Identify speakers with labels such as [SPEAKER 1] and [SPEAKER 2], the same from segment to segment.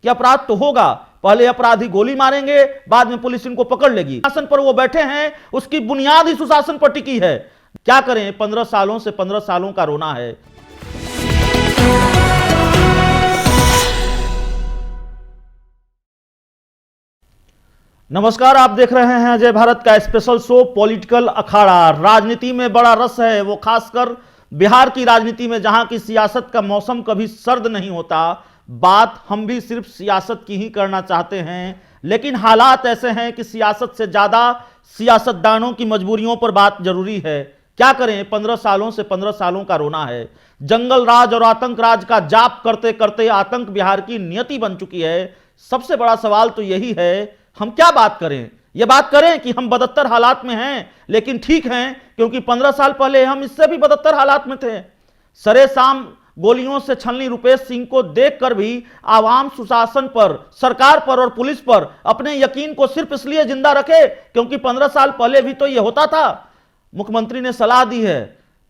[SPEAKER 1] कि अपराध तो होगा, पहले अपराधी गोली मारेंगे, बाद में पुलिस इनको पकड़ लेगी। शासन पर वो बैठे हैं, उसकी बुनियाद ही सुशासन पर टिकी है। क्या करें, 15 सालों से 15 सालों का रोना है। नमस्कार, आप देख रहे हैं अजय भारत का स्पेशल शो पॉलिटिकल अखाड़ा। राजनीति में बड़ा रस है, वो खासकर बिहार की राजनीति में, जहां की सियासत का मौसम कभी सर्द नहीं होता। बात हम भी सिर्फ सियासत की ही करना चाहते हैं, लेकिन हालात ऐसे हैं कि सियासत से ज्यादा सियासतदानों की मजबूरियों पर बात जरूरी है। क्या करें, 15 सालों से 15 सालों का रोना है। जंगल राज और आतंक राज का जाप करते करते आतंक बिहार की नियति बन चुकी है। सबसे बड़ा सवाल तो यही है, हम क्या बात करें? यह बात करें कि हम बदतर हालात में हैं, लेकिन ठीक हैं, क्योंकि 15 साल पहले हम इससे भी बदतर हालात में थे। सरेआम गोलियों से छलनी रुपेश सिंह को देखकर भी आवाम सुशासन पर, सरकार पर और पुलिस पर अपने यकीन को सिर्फ इसलिए जिंदा रखे क्योंकि 15 साल पहले भी तो यह होता था। मुख्यमंत्री ने सलाह दी है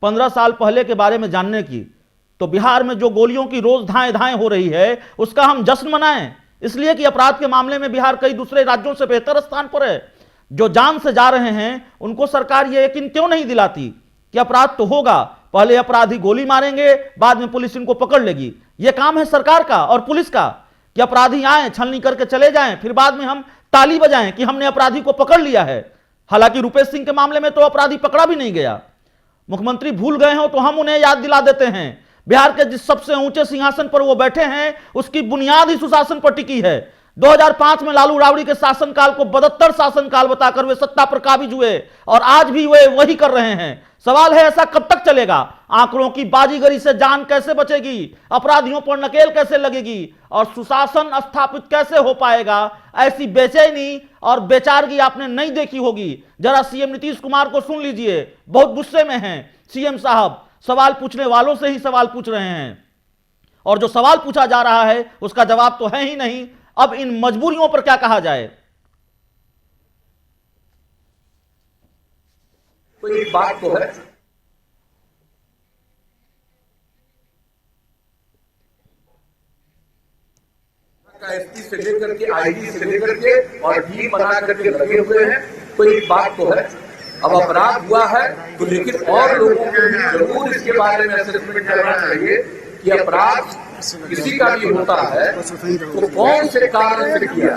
[SPEAKER 1] 15 साल पहले के बारे में जानने की, तो बिहार में जो गोलियों की रोज धाएं धाएं हो रही है उसका हम जश्न मनाएं, इसलिए कि अपराध के मामले में बिहार कई दूसरे राज्यों से बेहतर स्थान पर है। जो जान से जा रहे हैं उनको सरकार यह यकीन क्यों नहीं दिलाती कि अपराध तो होगा, पहले अपराधी गोली मारेंगे, बाद में पुलिस इनको पकड़ लेगी। यह काम है सरकार का और पुलिस का कि अपराधी आए, छलनी करके चले जाएं, फिर बाद में हम ताली बजाएं कि हमने अपराधी को पकड़ लिया है। हालांकि रुपेश सिंह के मामले में तो अपराधी पकड़ा भी नहीं गया। मुख्यमंत्री भूल गए हो तो हम उन्हें याद दिला देते हैं, बिहार के जिस सबसे ऊंचे सिंहासन पर वो बैठे हैं उसकी बुनियाद ही सुशासन पर टिकी है। 2005 में लालू राबड़ी के शासनकाल को बदत्तर शासनकाल बताकर वे सत्ता पर काबिज हुए और आज भी वे वही कर रहे हैं। सवाल है, ऐसा कब तक चलेगा? आंकड़ों की बाजीगरी से जान कैसे बचेगी? अपराधियों पर नकेल कैसे लगेगी? और सुशासन स्थापित कैसे हो पाएगा? ऐसी बेचैनी और बेचारगी आपने नहीं देखी होगी। जरा सीएम नीतीश कुमार को सुन लीजिए, बहुत गुस्से में हैं सीएम साहब। सवाल पूछने वालों से ही सवाल पूछ रहे हैं और जो सवाल पूछा जा रहा है उसका जवाब तो है ही नहीं। अब इन मजबूरियों पर क्या कहा जाए?
[SPEAKER 2] तो एक बात तो है, एसपी से लेकर के आईजी से लेकर के और टीम बना करके लगे हुए हैं। तो एक बात तो है, अब अपराध हुआ है तो लेकिन और लोगों को भी जरूर इसके बारे में असेसमेंट करना चाहिए कि अपराध किसी का भी होता है तो कौन से कारण से किया।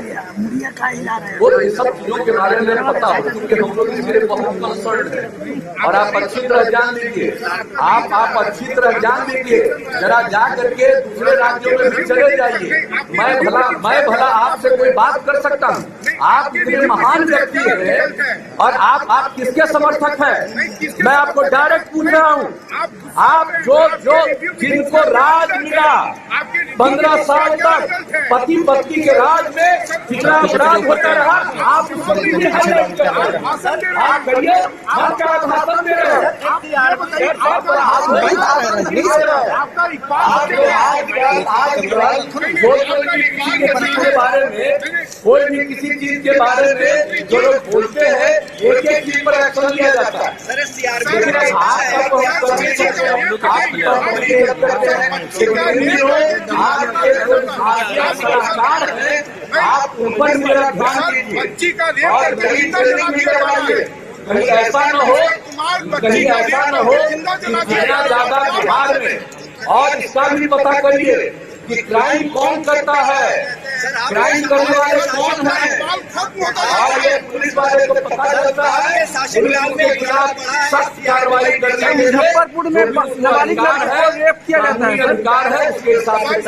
[SPEAKER 2] वो इन सब चीजों के बारे में पता हो, क्योंकि हम लोग इसके लिए बहुत कंसर्न है। और आप अच्छी तरह जान लीजिए, आप अच्छी तरह जान लीजिए, जरा जा करके दूसरे राज्यों में भी चले जाइए। मैं भला आपसे कोई बात कर सकता हूँ? आप इतने महान व्यक्ति हैं और आप किसके समर्थक हैं? मैं आपको डायरेक्ट पूछ रहा हूँ, आप जो जिनको राज मिला 15 साल तक पति पत्नी के राज में कितना अपराध होता रहा, आप उसको भी नहीं कर रहे। आप करिए, आप क्या भाषण दे रहे हैं? के बारे में कोई भी किसी चीज के बारे में जो लोग बोलते हैं एक एक चीज पर एक्शन लिया जाता है। आप ऊपर मेरा ध्यान दीजिए और कहीं ऐसा न हो कि जितना ज्यादा बिहार में, और इसका भी पता करिए कि क्राइम कौन करता है, क्राइम करने वाले कौन है, और ये पुलिस वाले को पता चलता है, उनके खिलाफ सख्त कार्रवाई करने में
[SPEAKER 3] मुजफ्फरपुर में नाबालिग लड़की को रेप किया जाता है,
[SPEAKER 2] अधिकार है, उसके हिसाब से।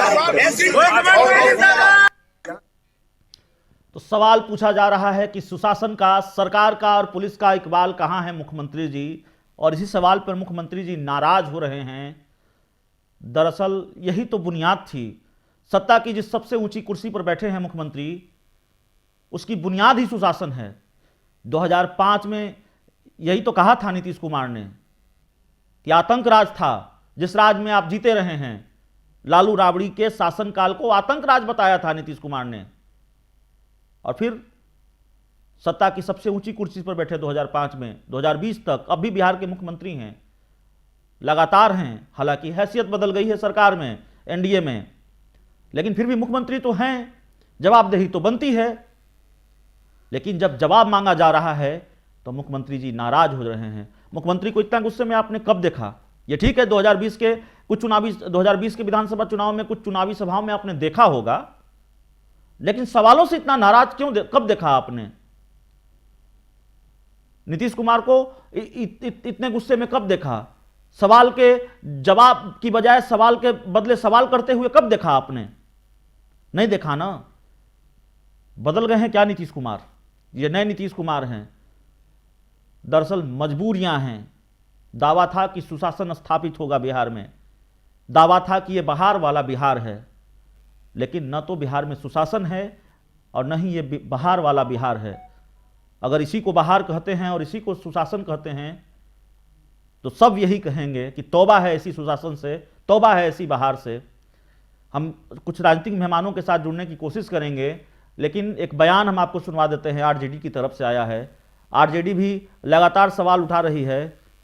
[SPEAKER 1] तो सवाल पूछा जा रहा है कि सुशासन का, सरकार का और पुलिस का इकबाल कहां है मुख्यमंत्री जी? और इसी सवाल पर मुख्यमंत्री जी नाराज हो रहे हैं। दरअसल यही तो बुनियाद थी। सत्ता की जिस सबसे ऊंची कुर्सी पर बैठे हैं मुख्यमंत्री, उसकी बुनियाद ही सुशासन है। 2005 में यही तो कहा था नीतीश कुमार ने कि आतंक राज था, जिस राज में आप जीते रहे हैं। लालू राबड़ी के शासनकाल को आतंक राज बताया था नीतीश कुमार ने, और फिर सत्ता की सबसे ऊंची कुर्सी पर बैठे 2005 में 2020 तक। अब भी बिहार के मुख्यमंत्री हैं, लगातार हैं। हालांकि हैसियत बदल गई है सरकार में, एनडीए में, लेकिन फिर भी मुख्यमंत्री तो हैं, जवाबदेही तो बनती है। लेकिन जब जवाब मांगा जा रहा है तो मुख्यमंत्री जी नाराज हो रहे हैं। मुख्यमंत्री को इतना गुस्से में आपने कब देखा? ये ठीक है 2020 के विधानसभा चुनाव में कुछ चुनावी सभाओं में आपने देखा होगा, लेकिन सवालों से इतना नाराज क्यों कब देखा आपने? नीतीश कुमार को इतने गुस्से में कब देखा? सवाल के जवाब की बजाय सवाल के बदले सवाल करते हुए कब देखा आपने? नहीं देखा ना। बदल गए हैं क्या नीतीश कुमार? ये नए नीतीश कुमार हैं। दरअसल मजबूरियां हैं। दावा था कि सुशासन स्थापित होगा बिहार में, दावा था कि यह बहार वाला बिहार है, लेकिन न तो बिहार में सुशासन है और न ही ये बहार वाला बिहार है। अगर इसी को बहार कहते हैं और इसी को सुशासन कहते हैं तो सब यही कहेंगे कि तौबा है ऐसी सुशासन से, तौबा है ऐसी बहार से। हम कुछ राजनीतिक मेहमानों के साथ जुड़ने की कोशिश करेंगे, लेकिन एक बयान हम आपको सुनवा देते हैं, आरजेडी की तरफ से आया है। आरजेडी भी लगातार सवाल उठा रही है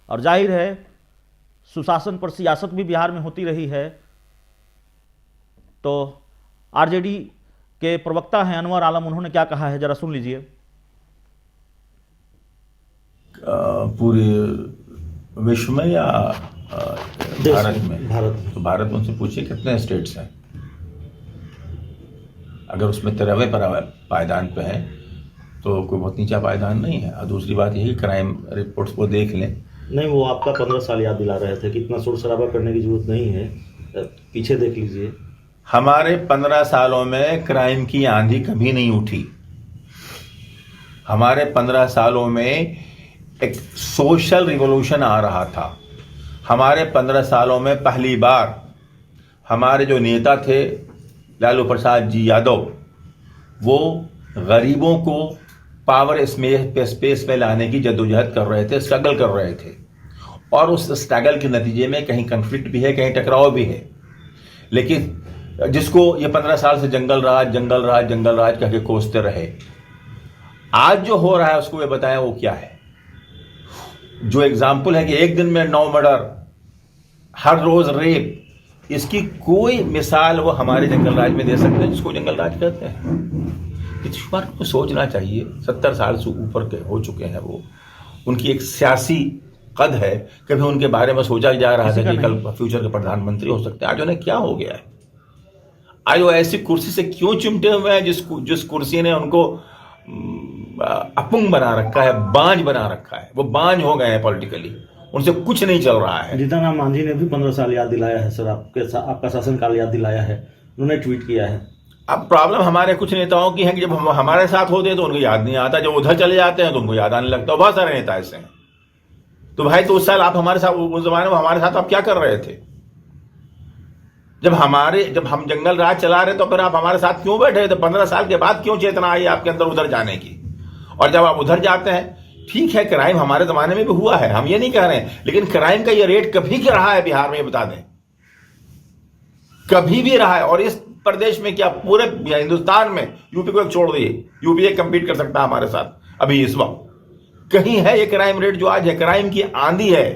[SPEAKER 1] और जाहिर है सुशासन पर सियासत भी बिहार में होती रही है। तो आरजेडी के प्रवक्ता हैं अनवर आलम, उन्होंने क्या कहा है, जरा सुन लीजिए।
[SPEAKER 4] पूरे विश्व में या भारत में?
[SPEAKER 1] भारत।
[SPEAKER 4] तो भारत में उनसे पूछिए कितने स्टेट्स हैं। अगर उसमें 93 पायदान पे है तो कोई बहुत नीचा पायदान नहीं है। और दूसरी बात यही, क्राइम रिपोर्ट्स को देख लें।
[SPEAKER 1] नहीं, वो आपका 15 साल याद दिला रहे थे कि इतना शोर शराबा करने की जरूरत नहीं है, पीछे देख लीजिए।
[SPEAKER 4] हमारे 15 सालों में क्राइम की आंधी कभी नहीं उठी। हमारे 15 सालों में एक सोशल रिवॉल्यूशन आ रहा था। हमारे 15 सालों में पहली बार हमारे जो नेता थे लालू प्रसाद जी यादव, वो गरीबों को पावर स्पेस में लाने की जद्दोजहद कर रहे थे, स्ट्रगल कर रहे थे। और उस स्ट्रगल के नतीजे में कहीं कन्फ्लिक्ट भी है, कहीं टकराव भी है। लेकिन जिसको ये 15 साल से जंगल राज कह के कोसते रहे, आज जो हो रहा है उसको वे बताएं वो क्या है। जो एग्जाम्पल है कि एक दिन में 9 मर्डर, हर रोज रेप, इसकी कोई मिसाल वो हमारे जंगल राज में दे सकते हैं, जिसको जंगल राज कहते हैं। नीतीश कुमार को सोचना चाहिए। 70 साल से ऊपर के हो चुके हैं वो। उनकी एक सियासी कद है। कभी उनके बारे में सोचा जा रहा था कि कल फ्यूचर के प्रधानमंत्री हो सकते हैं। आज उन्हें क्या हो गया है? आज वो ऐसी कुर्सी से क्यों चिमटे हुए हैं जिस कुर्सी ने उनको अपंग बना रखा है, बांझ बना रखा है। वो बांझ हो गए हैं पॉलिटिकली, उनसे कुछ नहीं चल रहा है।
[SPEAKER 1] जीतन मांझी ने भी 15 साल याद दिलाया है सर, आपका शासनकाल याद दिलाया है, उन्होंने ट्वीट किया है।
[SPEAKER 4] अब प्रॉब्लम हमारे कुछ नेताओं की है कि जब हम हमारे साथ होते हैं तो उनको याद नहीं आता, जब उधर चले जाते हैं तो उनको याद आने लगता है। बहुत सारे नेता ऐसे हैं। तो भाई, तो उस साल आप हमारे साथ, उस जमाने में हमारे साथ आप क्या कर रहे थे? जब हम जंगल राज चला रहे तो फिर आप हमारे साथ क्यों बैठे थे? 15 साल के बाद क्यों चेतना आई आपके अंदर उधर जाने की? और जब आप उधर जाते हैं, ठीक है क्राइम हमारे जमाने में भी हुआ है, हम ये नहीं कह रहे हैं, लेकिन क्राइम का ये रेट कभी क्या रहा है बिहार में, बता दें? कभी भी रहा है। और इस प्रदेश में क्या, पूरे हिंदुस्तान में यूपी को एक छोड़ दिए, यूपी एक कंपीट कर सकता है हमारे साथ अभी इस वक्त? कहीं है ये क्राइम रेट जो आज है? क्राइम की आंधी है,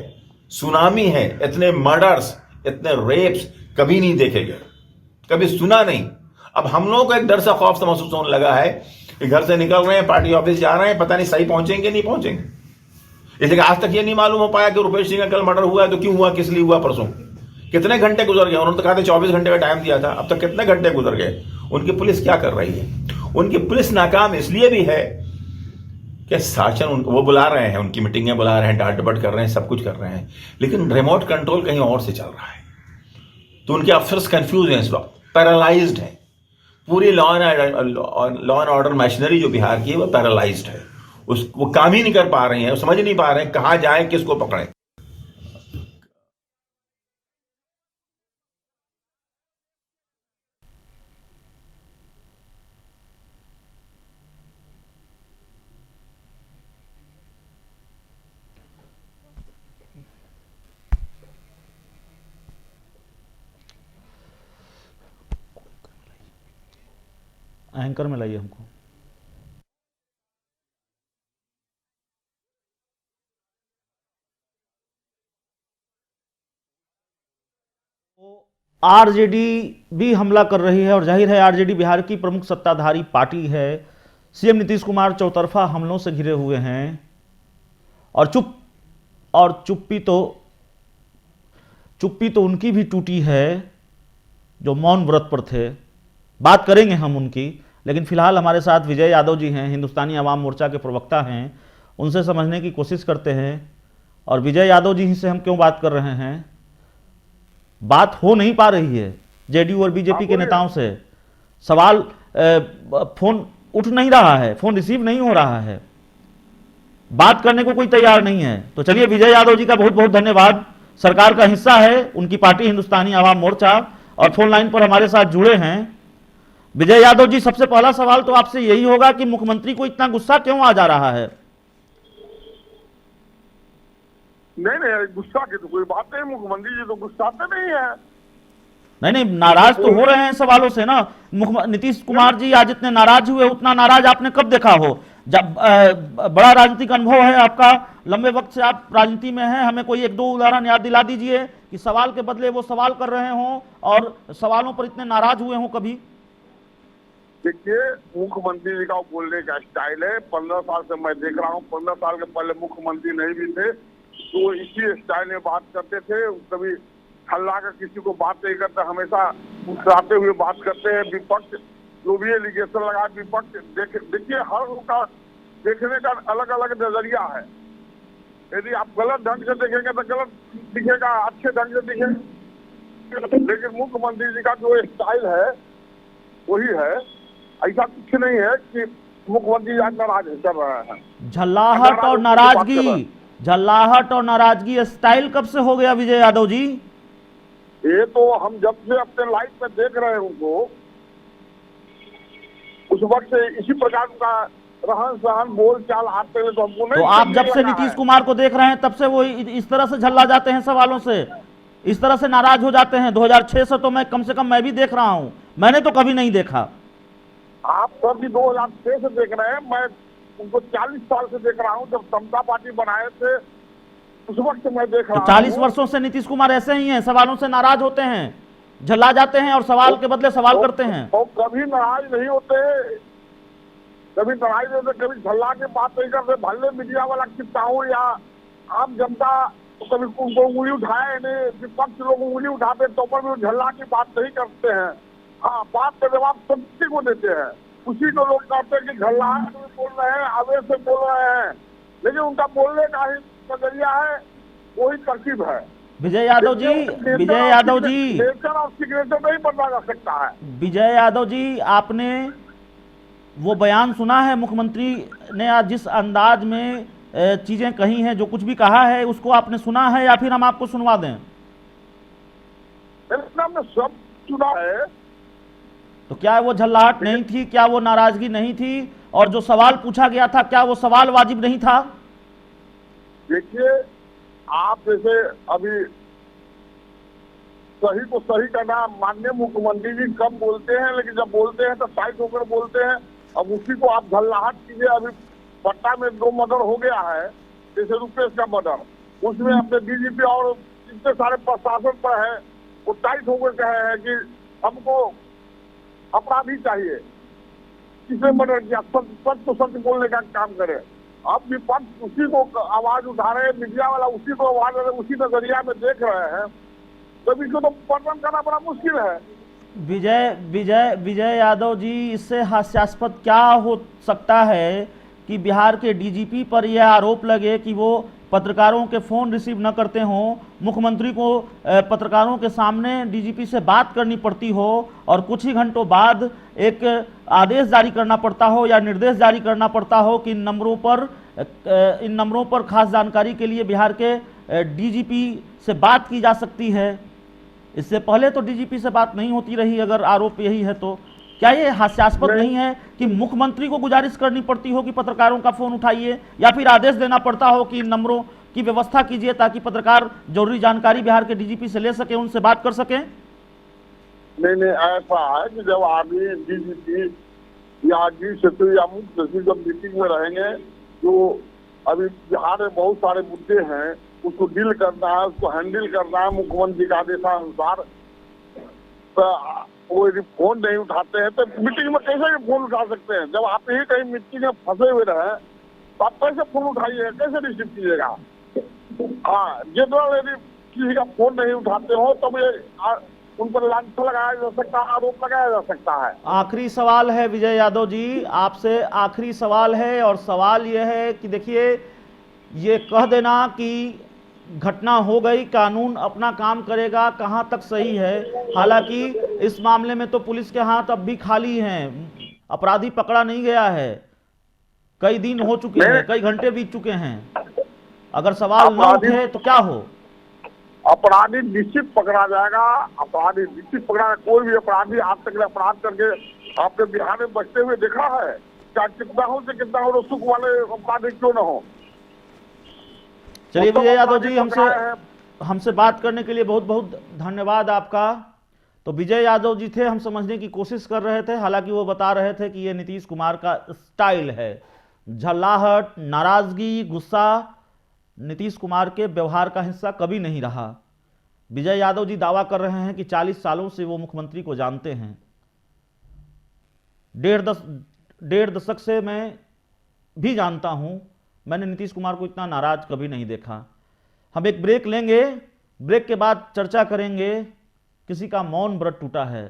[SPEAKER 4] सुनामी है। इतने मर्डर्स, इतने रेप्स कभी नहीं देखे गए, कभी सुना नहीं। अब हम लोगों को एक डर सा खौफ सा महसूस होने लगा है कि घर से निकल रहे हैं, पार्टी ऑफिस जा रहे हैं, पता नहीं सही पहुंचेंगे नहीं पहुंचेंगे। इसलिए आज तक ये नहीं मालूम हो पाया कि रुपेश सिंह का कल मर्डर हुआ है तो क्यों हुआ, किस लिए हुआ, परसों कितने घंटे गुजर गए। उन्होंने तो कहा था 24 घंटे का टाइम दिया था, अब तक कितने घंटे गुजर गए। उनकी पुलिस क्या कर रही है? उनकी पुलिस नाकाम इसलिए भी है कि शासन वो बुला रहे हैं, उनकी मीटिंगें बुला रहे हैं, डांट डपट कर रहे हैं, सब कुछ कर रहे हैं, लेकिन रिमोट कंट्रोल कहीं और से चल रहा है। तो उनके अफसर्स कंफ्यूज हैं, इस वक्त पैरालाइज्ड हैं। पूरी लॉ एंड ऑर्डर मशीनरी जो बिहार की है वो पैरालाइज्ड है। वो काम ही नहीं कर पा रही है, समझ नहीं पा रहे हैं कहां जाएं, किसको पकड़ें।
[SPEAKER 1] एंकर में लाइए हमको। आरजेडी भी हमला कर रही है और जाहिर है आरजेडी बिहार की प्रमुख सत्ताधारी पार्टी है। सीएम नीतीश कुमार चौतरफा हमलों से घिरे हुए हैं और चुप्पी तो उनकी भी टूटी है जो मौन व्रत पर थे। बात करेंगे हम उनकी, लेकिन फिलहाल हमारे साथ विजय यादव जी हैं, हिंदुस्तानी आवाम मोर्चा के प्रवक्ता हैं। उनसे समझने की कोशिश करते हैं। और विजय यादव जी से हम क्यों बात कर रहे हैं, बात हो नहीं पा रही है जेडीयू और बीजेपी के नेताओं से। सवाल फोन उठ नहीं रहा है, फोन रिसीव नहीं हो रहा है, बात करने को कोई तैयार नहीं है। तो चलिए, विजय यादव जी का बहुत बहुत धन्यवाद। सरकार का हिस्सा है उनकी पार्टी हिंदुस्तानी आवाम मोर्चा और फोन लाइन पर हमारे साथ जुड़े हैं। विजय यादव जी, सबसे पहला सवाल तो आपसे यही होगा कि मुख्यमंत्री को इतना गुस्सा क्यों आ जा रहा है?
[SPEAKER 5] नहीं, गुस्सा की तो कोई बात नहीं, मुख्यमंत्री जी तो गुस्साते नहीं है।
[SPEAKER 1] नहीं, नाराज तो हो रहे हैं सवालों से ना। नीतीश कुमार जी आज इतने नाराज हुए, उतना नाराज आपने कब देखा हो? जब बड़ा राजनीतिक अनुभव है आपका, लंबे वक्त से आप राजनीति में हैं, हमें कोई एक दो उदाहरण याद दिला दीजिए कि सवाल के बदले वो सवाल कर रहे हों और सवालों पर इतने नाराज हुए हों कभी।
[SPEAKER 5] देखिए, मुख्यमंत्री जी का बोलने का स्टाइल है, 15 साल से मैं देख रहा हूँ। 15 साल के पहले मुख्यमंत्री नहीं भी थे तो इसी स्टाइल में बात करते थे। कभी हल्ला कर किसी को बात नहीं करते, हमेशा उकसाते हुए बात करते हैं। विपक्ष जो भी एलिगेशन लगा, विपक्ष देखिए हर का देखने का अलग अलग नजरिया है। यदि आप गलत ढंग से देखेंगे तो गलत दिखेगा, अच्छे ढंग से दिखेगा। लेकिन मुख्यमंत्री जी का जो स्टाइल है वही है, ऐसा कुछ नहीं है कि मुख्यमंत्री आज नाराज कर रहे हैं।
[SPEAKER 1] झल्लाहट और नाराजगी स्टाइल कब से हो गया विजय यादव जी?
[SPEAKER 5] ये तो हम जब से अपने लाइफ में देख रहे हैं उनको, उस वक्त से इसी प्रकार का रहन सहन बोल चाल आते हुए तो हमको नहीं।
[SPEAKER 1] तो आप जब से नीतीश कुमार को देख रहे हैं तब से वो इस तरह से झल्ला जाते हैं सवालों से, इस तरह से नाराज हो जाते हैं? 2006 से तो मैं कम से कम मैं भी देख रहा हूं, मैंने तो कभी नहीं देखा।
[SPEAKER 5] आप सब भी 2006 से देख रहे हैं, मैं उनको 40 साल से देख रहा हूं। जब समता पार्टी बनाए थे उस वक्त मैं देख रहा हूं।
[SPEAKER 1] 40 वर्षों से नीतीश कुमार ऐसे ही हैं, सवालों से नाराज होते हैं, झल्ला जाते हैं और सवाल के बदले सवाल करते हैं।
[SPEAKER 5] और कभी नाराज नहीं होते, कभी नाराज नहीं होते, कभी झल्ला के बात नहीं करते। भले मीडिया वाला कितना हो या आम जनता तो कभी उनको उंगली उठाए नहीं, विपक्ष लोग उंगली उठाते तो पर भी झल्ला की बात नहीं करते हैं। हाँ, बात का जवाब सत्य को देते हैं। उसी को लोग कहते हैं कि झल्ला बोल रहे हैं, आवेश से बोल रहे हैं, लेकिन उनका बोलने का ही नजरिया है, वही तरकीब है।
[SPEAKER 1] विजय यादव जी
[SPEAKER 5] नेचर और सिग्नेचर नहीं बदला जा सकता है।
[SPEAKER 1] विजय यादव जी, आपने वो बयान सुना है मुख्यमंत्री ने आज जिस अंदाज में चीजें कही हैं, जो कुछ भी कहा है उसको आपने सुना है या फिर हम आपको सुनवा दें?
[SPEAKER 5] हमने सब सुना है।
[SPEAKER 1] तो क्या वो झल्लाहट नहीं थी, क्या वो नाराजगी नहीं थी, और जो सवाल पूछा गया था क्या वो सवाल वाजिब नहीं था?
[SPEAKER 5] देखिए, आप जैसे अभी सही को सही करना, माननीय मुख्यमंत्री जी कम बोलते हैं, लेकिन जब बोलते हैं तो टाइट होकर बोलते हैं। अब उसी को आप झल्लाहट कीजिए। अभी पटना में 2 मर्डर हो गया है, जैसे रुपेश का मर्डर, उसमें अपने डीजीपी और इतने सारे प्रशासन पर है, वो टाइट होकर कहे हैं कि हमको अपराधी चाहिए, किसने मर्डर किया, सच तो सच बोलने का काम करे। अब विपक्ष उसी को आवाज उठा रहे हैं, मीडिया वाला उसी को आवाज रहे, उसी नजरिया में देख रहे हैं, तो इसको तो पतन करना बड़ा मुश्किल है।
[SPEAKER 1] विजय यादव जी, इससे हास्यास्पद क्या हो सकता है कि बिहार के डीजीपी पर यह आरोप लगे कि वो पत्रकारों के फोन रिसीव न करते हों, मुख्यमंत्री को पत्रकारों के सामने डीजीपी से बात करनी पड़ती हो और कुछ ही घंटों बाद एक आदेश जारी करना पड़ता हो या निर्देश जारी करना पड़ता हो कि इन नंबरों पर खास जानकारी के लिए बिहार के डीजीपी से बात की जा सकती है। इससे पहले तो डीजीपी से बात नहीं होती रही, अगर आरोप यही है तो क्या ये हास्यास्पद नहीं है कि मुख्यमंत्री को गुजारिश करनी पड़ती हो कि पत्रकारों का फोन उठाइए, या फिर आदेश देना पड़ता हो कि इन नंबरों की व्यवस्था कीजिए ताकि पत्रकार जरूरी जानकारी बिहार के डीजीपी से ले सके, उनसे बात कर सके?
[SPEAKER 5] नहीं, ऐसा है कि जब आदमी डीजीपी या डी सचिव या मुख्य सचिव जब मीटिंग में रहेंगे तो अभी बिहार में बहुत सारे मुद्दे हैं, उसको डील करना है, उसको हैंडल करना है मुख्यमंत्री के आदेशानुसार। वो यदि फोन नहीं उठाते हैं तो मीटिंग में कैसे भी फोन उठा सकते हैं? जब आप ही कहीं मीटिंग में फंसे हुए रहे तो आप कैसे फोन उठाइएगा, कैसे रिसीव कीजिएगा? हाँ, ये तो यदि किसी का फोन नहीं उठाते हो तो उन पर लांछन लगाया जा सकता है, आरोप लगाया जा सकता है।
[SPEAKER 1] आखिरी सवाल है विजय यादव जी, आपसे आखिरी सवाल है, और सवाल यह है कि देखिए, ये कह देना कि घटना हो गई, कानून अपना काम करेगा, कहां तक सही है? हालांकि इस मामले में तो पुलिस के हाथ अब भी खाली हैं, अपराधी पकड़ा नहीं गया है, कई दिन हो चुके हैं, कई घंटे बीत चुके हैं। अगर सवाल न उठे तो क्या हो?
[SPEAKER 5] अपराधी निश्चित पकड़ा जाएगा, अपराधी निश्चित पकड़ा। कोई भी अपराधी आज तक अपराध करके आपने बिहार में बचते हुए देखा है? क्या कितना हो से कितना हो, सुख वाले अपराधी क्यों न हो?
[SPEAKER 1] चलिए विजय यादव जी, हमसे बात करने के लिए बहुत बहुत धन्यवाद आपका। तो विजय यादव जी थे, हम समझने की कोशिश कर रहे थे, हालांकि वो बता रहे थे कि ये नीतीश कुमार का स्टाइल है। झल्लाहट, नाराजगी, गुस्सा नीतीश कुमार के व्यवहार का हिस्सा कभी नहीं रहा। विजय यादव जी दावा कर रहे हैं कि 40 सालों से वो मुख्यमंत्री को जानते हैं, डेढ़ दशक से मैं भी जानता हूं, मैंने नीतीश कुमार को इतना नाराज कभी नहीं देखा। हम एक ब्रेक लेंगे, ब्रेक के बाद चर्चा करेंगे। किसी का मौन व्रत टूटा है,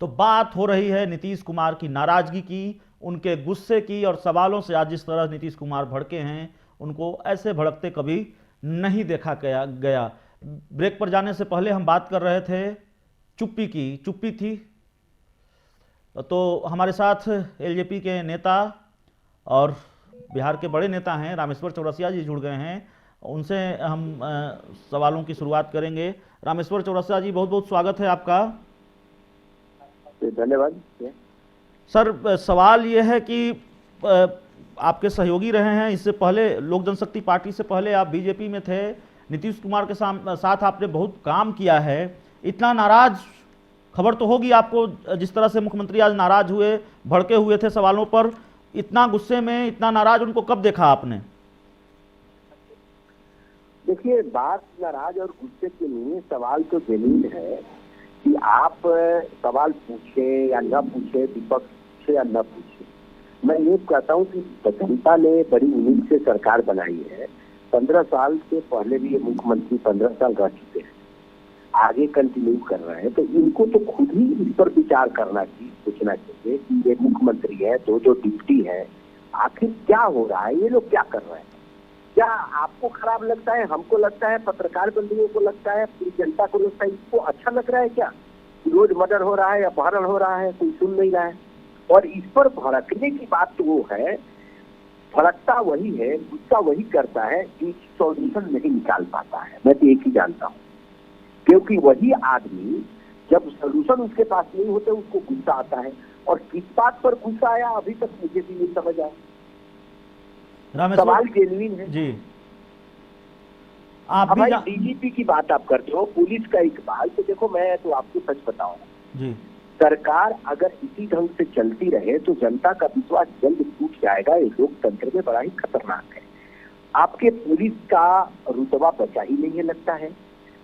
[SPEAKER 1] तो बात हो रही है नीतीश कुमार की नाराजगी की, उनके गुस्से की और सवालों से। आज जिस तरह नीतीश कुमार भड़के हैं, उनको ऐसे भड़कते कभी नहीं देखा गया। ब्रेक पर जाने से पहले हम बात कर रहे थे चुप्पी थी। तो हमारे साथ एलजेपी के नेता और बिहार के बड़े नेता हैं रामेश्वर चौरसिया जी जुड़ गए हैं, उनसे हम सवालों की शुरुआत करेंगे। रामेश्वर चौरसिया जी, बहुत बहुत स्वागत है आपका।
[SPEAKER 6] धन्यवाद
[SPEAKER 1] सर, सवाल ये है कि आपके सहयोगी रहे हैं, इससे पहले लोक जनशक्ति पार्टी से पहले आप बीजेपी में थे, नीतीश कुमार के साथ आपने बहुत काम किया है। इतना नाराज, खबर तो होगी आपको, जिस तरह से मुख्यमंत्री आज नाराज हुए, भड़के हुए थे सवालों पर, इतना गुस्से में, इतना नाराज उनको कब देखा आपने?
[SPEAKER 6] देखिए, बात नाराज और गुस्से के नहीं, सवाल तो जमीन है कि आप सवाल पूछे या न पूछे, विपक्ष पूछे या न पूछे। मैं ये कहता हूँ कि जनता ने बड़ी उम्मीद से सरकार बनाई है। 15 साल से पहले भी ये मुख्यमंत्री 15 साल रह चुके हैं, आगे कंटिन्यू कर रहे हैं, तो इनको तो खुद ही इस पर विचार करना चाहिए, सोचना चाहिए कि ये मुख्यमंत्री है, दो डिप्टी है, आखिर क्या हो रहा है, ये लोग क्या कर रहे हैं? क्या आपको खराब लगता है? हमको लगता है, पत्रकार बंधुओं को लगता है, पूरी जनता को लगता है, इसको अच्छा लग रहा है क्या? रोज मर्डर हो रहा है, अपहरण हो रहा है, कोई सुन नहीं रहा है। और इस पर भड़कने की बात तो वो है, भड़कता वही है, गुस्सा वही करता है, जो सॉल्यूशन नहीं निकाल पाता है। मैं तो एक ही जानता हूँ, क्योंकि वही आदमी जब सॉल्यूशन उसके पास नहीं होते उसको गुस्सा आता है। और किस बात पर गुस्सा आया अभी तक मुझे भी नहीं समझ आया। सवाल जेन्युइन है
[SPEAKER 1] जी।
[SPEAKER 6] आप भी डीजीपी की बात आप करते हो, पुलिस का इकबाल, तो देखो मैं तो आपको सच बताऊंगा
[SPEAKER 1] जी,
[SPEAKER 6] सरकार अगर इसी ढंग से चलती रहे तो जनता का विश्वास जल्द टूट जाएगा। ये लोकतंत्र में बड़ा ही खतरनाक है। आपके पुलिस का रुतबा बचा ही नहीं है लगता है,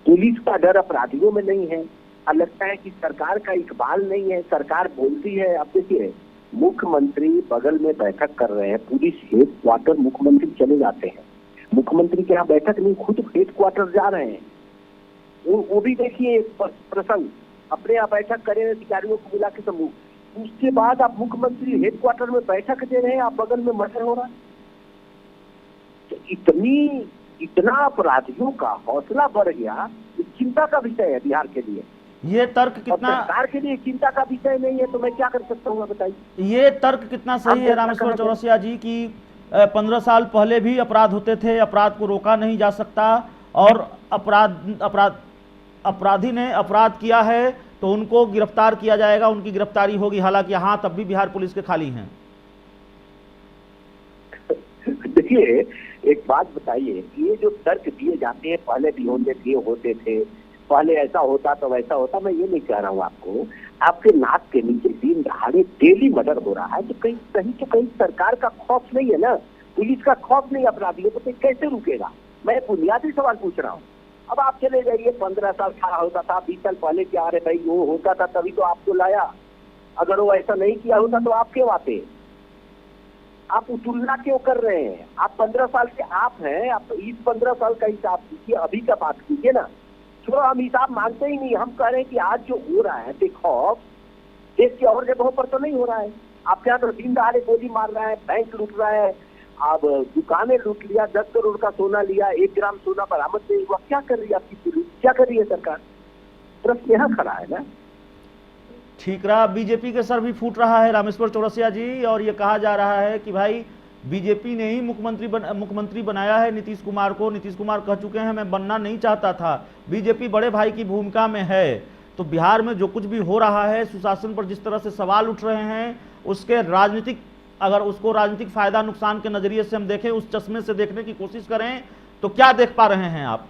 [SPEAKER 6] पुलिस का डर अपराधियों में नहीं है, और लगता है कि सरकार का इकबाल नहीं है, सरकार बोलती है। आप देखिए, मुख्यमंत्री बगल में बैठक कर रहे हैं, पुलिस हेड क्वार्टर मुख्यमंत्री चले जाते हैं, मुख्यमंत्री के यहाँ बैठक नहीं, खुद हेड क्वार्टर जा रहे हैं। वो भी देखिए प्रसंग, अपने यहाँ बैठक करे अधिकारियों को मिला के समूह, उसके बाद आप मुख्यमंत्री हेड क्वार्टर में बैठक दे रहे हैं, आप बगल में मर्डर हो रहा है। तो इतना अपराधियों का हौसला बढ़ गया, चिंता का विषय है बिहार के लिए।
[SPEAKER 1] ये तर्क कितना
[SPEAKER 6] सरकार के लिए चिंता का विषय नहीं है, तो मैं क्या कर सकता हूँ बताइए।
[SPEAKER 1] ये तर्क कितना सही है रामेश्वर चौरसिया जी की 15 साल पहले भी अपराध होते थे, अपराध को रोका नहीं जा सकता, और अपराधी ने अपराध किया है तो उनको गिरफ्तार किया जाएगा, उनकी गिरफ्तारी होगी। हालांकि यहाँ तब भी बिहार पुलिस के खाली हैं।
[SPEAKER 6] देखिए, एक बात बताइए, ये जो तर्क दिए जाते हैं, पहले भी होते थे, पहले ऐसा होता तो वैसा होता, मैं ये नहीं कह रहा हूँ आपको। आपके नाक के नीचे दिन दहाड़े डेली मर्डर हो रहा है, तो कहीं सरकार का खौफ नहीं है ना, पुलिस का खौफ नहीं अपराधियों को, तो कैसे रुकेगा? मैं बुनियादी सवाल पूछ रहा हूँ। अब आप चले जाइए, 15 साल खड़ा होता था, 20 साल पहले क्या, अरे भाई वो होता था तभी तो आपको लाया, अगर वो ऐसा नहीं किया होता तो आप क्यों आते? आप तुलना क्यों कर रहे हैं? आप 15 साल के आप हैं, आप इस 15 साल का हिसाब कीजिए, अभी का बात कीजिए ना। चलो हम हिसाब मानते ही नहीं, हम कह रहे हैं कि आज जो हो रहा है देखो, देश की और जगहों पर तो नहीं हो रहा है। आपके यहाँ तो दिन दहाड़े गोली मार रहा है, बैंक लूट रहा है, अब दुकानें लूट लिया, 10 करोड़ का सोना लिया, 1 ग्राम सोना बरामद नहीं हुआ। क्या कर रही है आपकी पुलिस, क्या कर रही है सरकार? प्रश्न यहाँ खड़ा है ना।
[SPEAKER 1] ठीक रहा, बीजेपी के सर भी फूट रहा है रामेश्वर चौरसिया जी, और ये कहा जा रहा है कि भाई बीजेपी ने ही मुख्यमंत्री बनाया है नीतीश कुमार को। नीतीश कुमार कह चुके हैं मैं बनना नहीं चाहता था, बीजेपी बड़े भाई की भूमिका में है। तो बिहार में जो कुछ भी हो रहा है, सुशासन पर जिस तरह से सवाल उठ रहे हैं, उसके राजनीतिक, अगर उसको राजनीतिक फायदा नुकसान के नजरिए से हम देखें, उस चश्मे से देखने की कोशिश करें, तो क्या देख पा रहे हैं आप?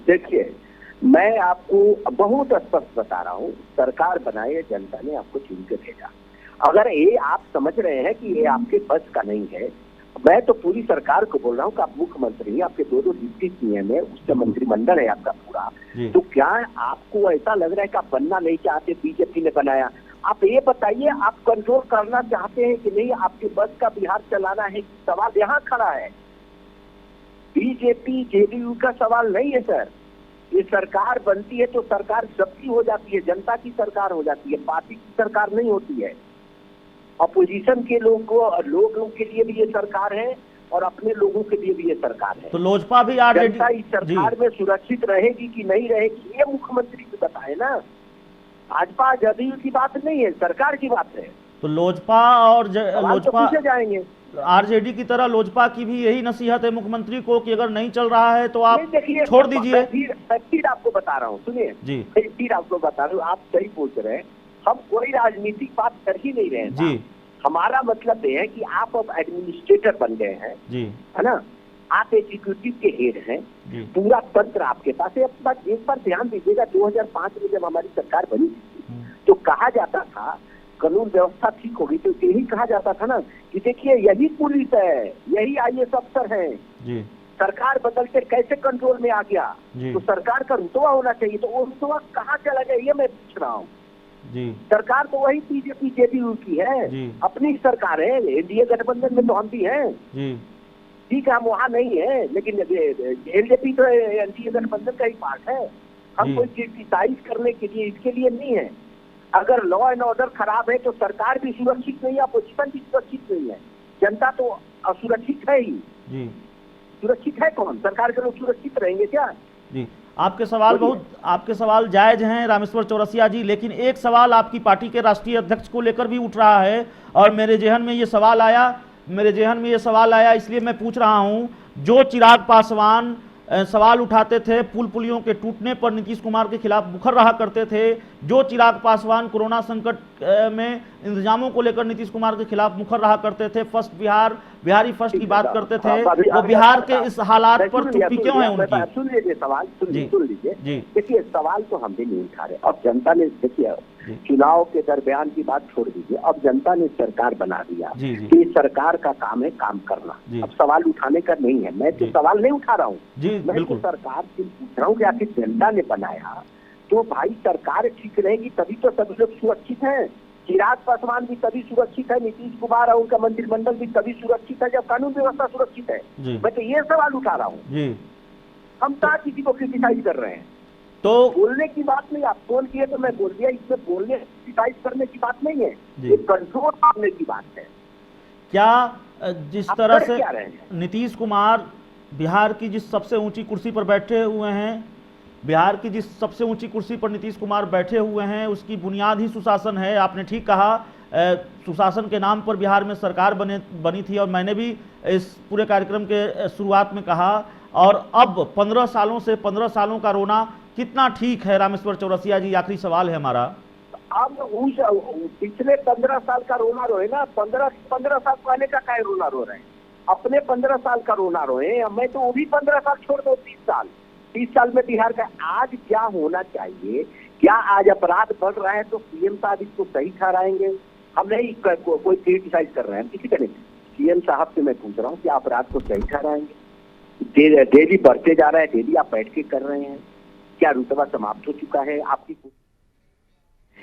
[SPEAKER 6] देखिए, मैं आपको बहुत स्पष्ट बता रहा हूँ, सरकार बनाई, जनता ने आपको चुन के भेजा। अगर ये आप समझ रहे हैं कि ये आपके बस का नहीं है, मैं तो पूरी सरकार को बोल रहा हूँ कि आप मुख्यमंत्री, आपके 2 डिप्टी सीएम है, उसका मंत्रिमंडल है आपका पूरा, तो क्या आपको ऐसा लग रहा है कि आप बनना नहीं चाहते, बीजेपी ने बनाया? आप ये बताइए, आप कंट्रोल करना चाहते हैं कि नहीं? आपके बस का बिहार चलाना है? सवाल यहाँ खड़ा है। बीजेपी जेडीयू का सवाल नहीं है सर। ये सरकार बनती है तो सरकार सबकी हो जाती है, जनता की सरकार हो जाती है, पार्टी की सरकार नहीं होती है। अपोजिशन के लोगों के लिए भी ये सरकार है और अपने लोगों के लिए भी ये सरकार है।
[SPEAKER 1] तो लोजपा भी
[SPEAKER 6] जनता इस सरकार में सुरक्षित रहेगी कि नहीं रहेगी, ये मुख्यमंत्री को बताए ना। भाजपा जदयू की बात नहीं है, सरकार की बात है।
[SPEAKER 1] तो लोजपा और लोजपा
[SPEAKER 6] पूछे जाएंगे,
[SPEAKER 1] आरजेडी की तरह लोजपा की भी यही नसीहत है मुख्यमंत्री को कि अगर नहीं चल रहा है तो आप छोड़ दीजिए।
[SPEAKER 6] फिर आपको बता रहा हूँ, सुनिए
[SPEAKER 1] जी,
[SPEAKER 6] फिर आपको बता रहा हूँ, आप सही पूछ रहे हैं। हम कोई राजनीतिक बात कर ही नहीं रहे हैं
[SPEAKER 1] जी। बात
[SPEAKER 6] मतलब ये है कि आप अब एडमिनिस्ट्रेटर बन गए हैं जी, है ना, आप एग्जीक्यूटिव के हेड हैं, पूरा तंत्र आपके पास है। एक बार ध्यान दीजिएगा, 2005 में जब हमारी सरकार बनी थी तो कहा जाता था कानून व्यवस्था ठीक होगी, तो यही कहा जाता था ना कि देखिए यही पुलिस है, यही IAS अफसर है जी। सरकार बदलते कैसे कंट्रोल में आ गया? तो सरकार का रुतबा होना चाहिए, तो वो रुतबा कहाँ चला गया ये मैं पूछ रहा हूँ जी। सरकार तो वही बीजेपी जेडीयू की है, अपनी सरकार है, एनडीए गठबंधन में तो हम भी हैं जी। ठीक है, हम वहाँ नहीं है, लेकिन एलजेपी तो एनडीए गठबंधन का ही पार्ट है। हम कोई क्रिटिसाइज करने के लिए इसके लिए नहीं है। अगर लॉ एंड ऑर्डर खराब है तो सरकार भी सुरक्षित नहीं है, अपोजिशन भी सुरक्षित नहीं है, जनता तो असुरक्षित है ही जी। सुरक्षित है कौन? सरकार के लोग सुरक्षित रहेंगे क्या जी?
[SPEAKER 1] आपके सवाल जायज हैं रामेश्वर चौरसिया जी, लेकिन एक सवाल आपकी पार्टी के राष्ट्रीय अध्यक्ष को लेकर भी उठ रहा है और मेरे जेहन में ये सवाल आया इसलिए मैं पूछ रहा हूं। जो चिराग पासवान सवाल उठाते थे पुल पुलियों के टूटने पर, नीतीश कुमार के खिलाफ मुखर रहा करते थे, जो चिराग पासवान कोरोना संकट में इंतजामों को लेकर नीतीश कुमार के खिलाफ मुखर रहा करते थे, फर्स्ट बिहारी फर्स्ट की बात करते थे, वो बिहार के इस हालात पर चुप्पी क्यों है उनकी?
[SPEAKER 6] सुन लीजिए सवाल, सुन लीजिए। देखिए सवाल तो हम भी नहीं उठा रहे, अब जनता ने, देखिए चुनाव के दरमियान की बात छोड़ दीजिए, अब जनता ने सरकार बना दिया कि सरकार का काम है काम करना, अब सवाल उठाने का नहीं है। मैं तो सवाल नहीं उठा रहा हूँ, मैं तो सरकार से पूछ रहा हूँ कि आखिर जनता ने बनाया तो भाई सरकार ठीक रहेगी तभी तो सभी लोग सुरक्षित हैं। चिराग पासवान भी तभी सुरक्षित है, नीतीश कुमार और उनका मंत्रिमंडल भी तभी सुरक्षित है जब कानून व्यवस्था सुरक्षित है। मैं तो ये सवाल उठा रहा हूँ, हम कहाँ किसी को क्रिटिसाइज कर रहे हैं? तो बोलने की बात नहीं, आप फोन किए तो मैं बोल दिया, इसमें बोलने क्रिटिसाइज करने की बात नहीं है, ये कंट्रोल करने की बात है।
[SPEAKER 1] क्या जिस तरह से नीतीश कुमार बिहार की जिस सबसे ऊंची कुर्सी पर बैठे हुए हैं, नीतीश कुमार बैठे हुए हैं, उसकी बुनियाद ही सुशासन है। आपने ठीक कहा, सुशासन के नाम पर बिहार में सरकार बनी थी और मैंने भी इस पूरे कार्यक्रम के शुरुआत में कहा। और अब 15 सालों का रोना कितना ठीक है रामेश्वर चौरसिया जी? आखिरी सवाल है हमारा।
[SPEAKER 6] अब पिछले 15 साल का रोना रोए ना, 15 साल पहले का क्या रोना रो रहे हैं? अपने 15 साल का रोना रोए। मैं तो वो भी 15 साल छोड़ दो, 30 साल में बिहार का आज क्या होना चाहिए? क्या आज अपराध बढ़ रहा है तो सीएम साहब इसको सही ठहराएंगे? हम नहीं कोई क्रिटिसाइज कर रहे हैं किसी का नहीं, सीएम साहब से मैं पूछ रहा हूँ क्या अपराध को सही ठहराएंगे? डेली बढ़ते जा रहा है, डेली आप बैठ के कर रहे हैं, क्या रुतबा समाप्त हो चुका है आपकी?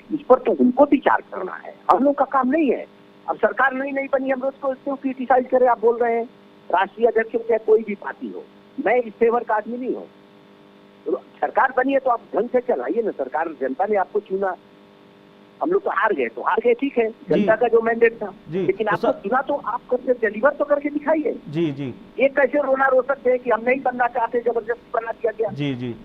[SPEAKER 6] इस पर तो उनको विचार करना है, हम लोग का काम नहीं है। अब सरकार नई बनी, हम लोग को क्यों क्रिटिसाइज करे? आप बोल रहे हैं राष्ट्रीय अध्यक्ष चाहे कोई भी पार्टी हो, मैं इस फेवर का आदमी नहीं हूँ। तो सरकार बनी है तो आप ढंग से चलाइए ना। सरकार, जनता ने आपको चुना, हम लोग तो हार गए, ठीक है, जनता का जो मैंडेट था, लेकिन आपको चुना तो आप करके डिलीवर तो करके दिखाइए।
[SPEAKER 1] जी
[SPEAKER 6] ये कैसे रोना रो सकते हैं कि हम नहीं बनना चाहते, जबरदस्ती बना दिया गया?
[SPEAKER 1] जी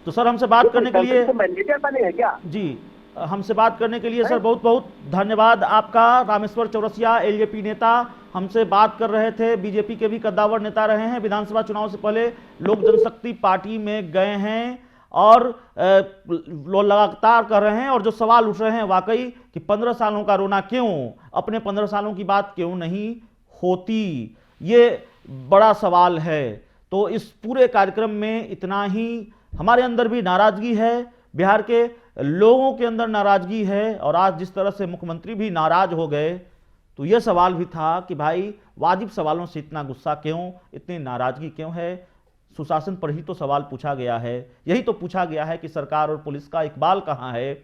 [SPEAKER 1] तो सर हमसे बात करने के लिए
[SPEAKER 6] मैंडेटर बने हैं क्या?
[SPEAKER 1] जी, हमसे बात करने के लिए सर बहुत बहुत धन्यवाद आपका। रामेश्वर चौरसिया एलजेपी नेता हमसे बात कर रहे थे, बीजेपी के भी कद्दावर नेता रहे हैं, विधानसभा चुनाव से पहले लोक जनशक्ति पार्टी में गए हैं और लगातार कर रहे हैं। और जो सवाल उठ रहे हैं वाकई कि 15 सालों का रोना क्यों, अपने 15 सालों की बात क्यों नहीं होती, ये बड़ा सवाल है। तो इस पूरे कार्यक्रम में इतना ही। हमारे अंदर भी नाराजगी है, बिहार के लोगों के अंदर नाराजगी है, और आज जिस तरह से मुख्यमंत्री भी नाराज हो गए तो यह सवाल भी था कि भाई वाजिब सवालों से इतना गुस्सा क्यों, इतनी नाराजगी क्यों है? सुशासन पर ही तो सवाल पूछा गया है, यही तो पूछा गया है कि सरकार और पुलिस का इकबाल कहां है।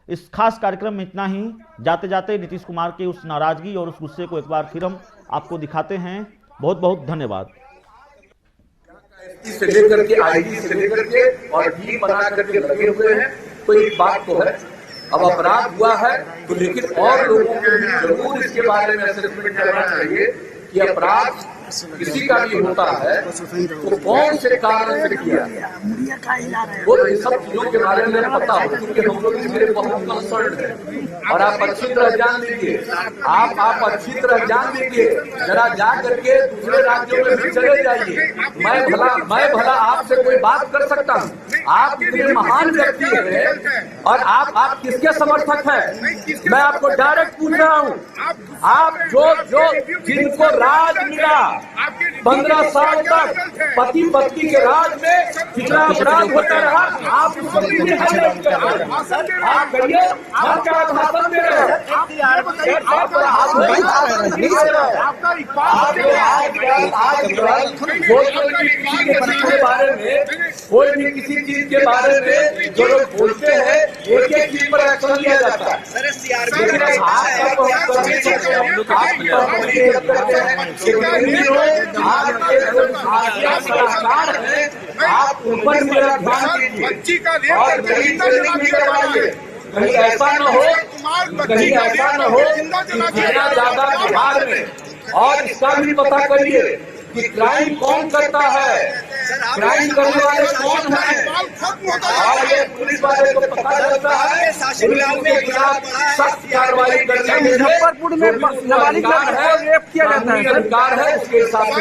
[SPEAKER 1] इस खास कार्यक्रम में इतना ही। जाते जाते नीतीश कुमार के उस नाराजगी और उस गुस्से को एक बार फिर हम आपको दिखाते हैं। बहुत बहुत धन्यवाद।
[SPEAKER 2] से लेकर के आईटी से लेकर के और टीम बना करके लगे हुए हैं। तो एक बात तो है, अब अपराध हुआ है तो लेकिन और लोगों को भी जरूर इसके बारे में असेसमेंट करना चाहिए कि अपराध किसी का भी होता है तो कौन से कारण से किया वो इन सब चीजों के बारे में पता हो, क्योंकि हम लोग इसमें बहुत कंसर्न है। और आप अच्छी तरह जान लीजिए, आप अच्छी तरह जान लीजिए, जरा जा करके दूसरे राज्यों में भी चले जाइए। मैं भला आपसे कोई बात कर सकता हूँ? आप इतने महान व्यक्ति हैं और आप किसके समर्थक हैं? मैं आपको डायरेक्ट पूछ रहा हूँ, आप जो जिनको राज मिला 15 साल तक, पति पत्नी के राज में कितना अपराध होता रहा, आप उसको आप करिए, आप क्या भाषण दे रहे हैं? कोई भी किसी चीज के बारे में जो लोग बोलते हैं, एक चीज पर एक्शन लिया जाता है। आप ऊपर मेरा ध्यान दीजिए और कहीं ऐसा न हो जितना ज्यादा बिहार में। और इसका भी पता करिए कि क्राइम कौन करता है, क्राइम करने वाले कौन है, और ये पुलिस वाले को पता चलता है, उनके खिलाफ सख्त कार्रवाई करने में
[SPEAKER 3] मुजफ्फरपुर में नाबालिग लड़की को रेप किया जाता है,
[SPEAKER 2] अधिकार है, उसके हिसाब से